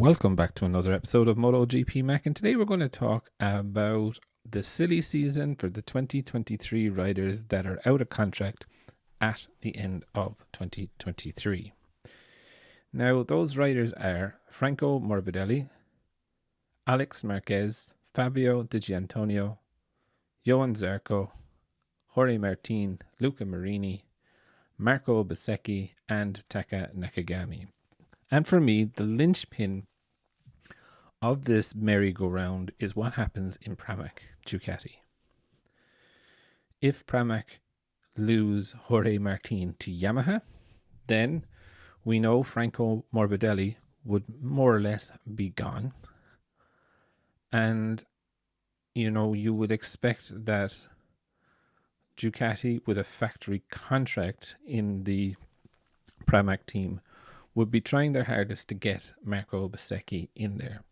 Welcome back to another episode of Motogp Mac, and today we're going to talk about the silly season for the 2023 riders that are out of contract at the end of 2023. Now, those riders are Franco Morbidelli, Alex Marquez, Fabio De Genova, Johan Zarco, Jorge Martin, Luca Marini, Marco Bezzecchi, and Taka Nakagami. And for me, the linchpin of this merry-go-round is what happens in Pramac Ducati. If Pramac lose Jorge Martin to Yamaha, then we know Franco Morbidelli would more or less be gone. And, you would expect that Ducati, with a factory contract in the Pramac team, would be trying their hardest to get Marco Bezzecchi in there.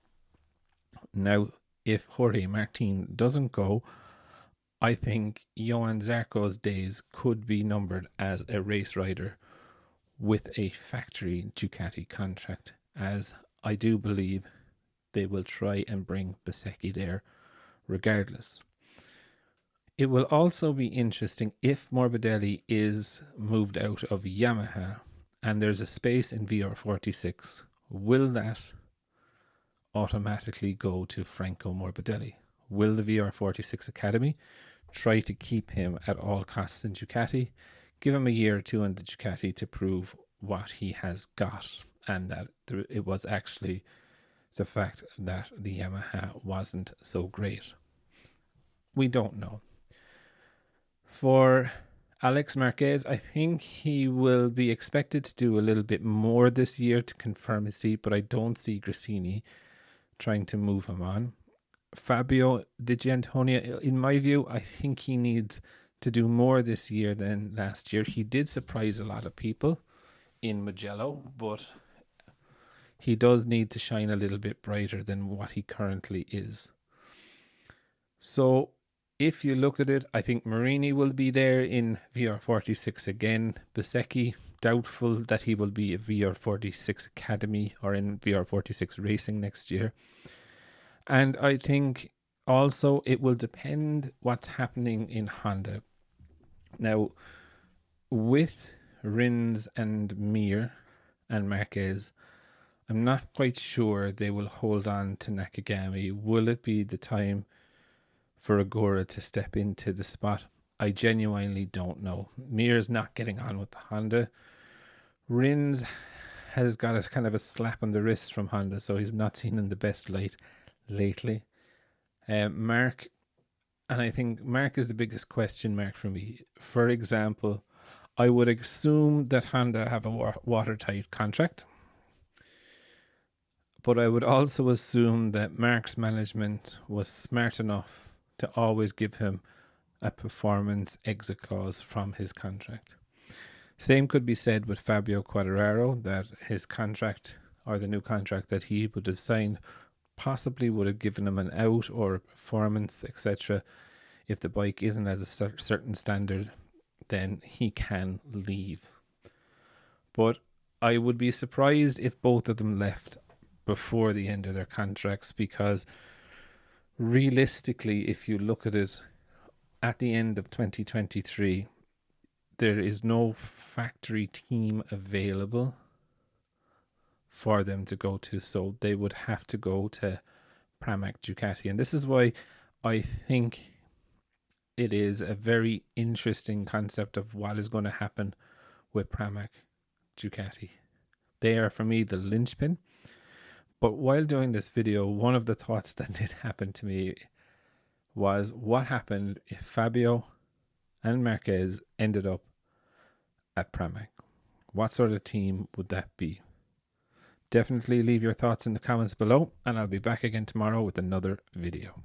Now, if Jorge Martin doesn't go, I think Johan Zarco's days could be numbered as a race rider with a factory Ducati contract, as I do believe they will try and bring Bezzecchi there regardless. It will also be interesting if Morbidelli is moved out of Yamaha and there's a space in VR46. Will that automatically go to Franco Morbidelli? Will the VR46 Academy try to keep him at all costs in Ducati, give him a year or two in the Ducati to prove what he has got, and that it was actually the fact that the Yamaha wasn't so great? We don't know. For Alex Marquez, I think he will be expected to do a little bit more this year to confirm his seat, but I don't see Gresini trying to move him on. Fabio De Genova, in my view, I think he needs to do more this year than last year. He did surprise a lot of people in Mugello, but he does need to shine a little bit brighter than what he currently is. So if you look at it, I think Marini will be there in VR46 again. Bezzecchi, doubtful that he will be a VR46 Academy or in VR46 Racing next year. And I think also it will depend what's happening in Honda. Now, with Rins and Mir and Marquez, I'm not quite sure they will hold on to Nakagami. Will it be the time for Agora to step into the spot? I genuinely don't know. Mir's not getting on with the Honda. Rins has got a kind of a slap on the wrist from Honda, so he's not seen in the best light lately. Marc, and I think Marc is the biggest question mark for me. For example, I would assume that Honda have a watertight contract, but I would also assume that Marc's management was smart enough to always give him a performance exit clause from his contract. Same could be said with Fabio Quartararo, that his contract, or the new contract that he would have signed, possibly would have given him an out or a performance, etc. If the bike isn't at a certain standard, then he can leave. But I would be surprised if both of them left before the end of their contracts, because realistically, if you look at it, at the end of 2023, there is no factory team available for them to go to, so they would have to go to Pramac Ducati. And this is why I think it is a very interesting concept of what is going to happen with Pramac Ducati. They are, for me, the linchpin. But while doing this video, one of the thoughts that did happen to me was, what happened if Fabio and Marquez ended up at Pramac? What sort of team would that be? Definitely leave your thoughts in the comments below, and I'll be back again tomorrow with another video.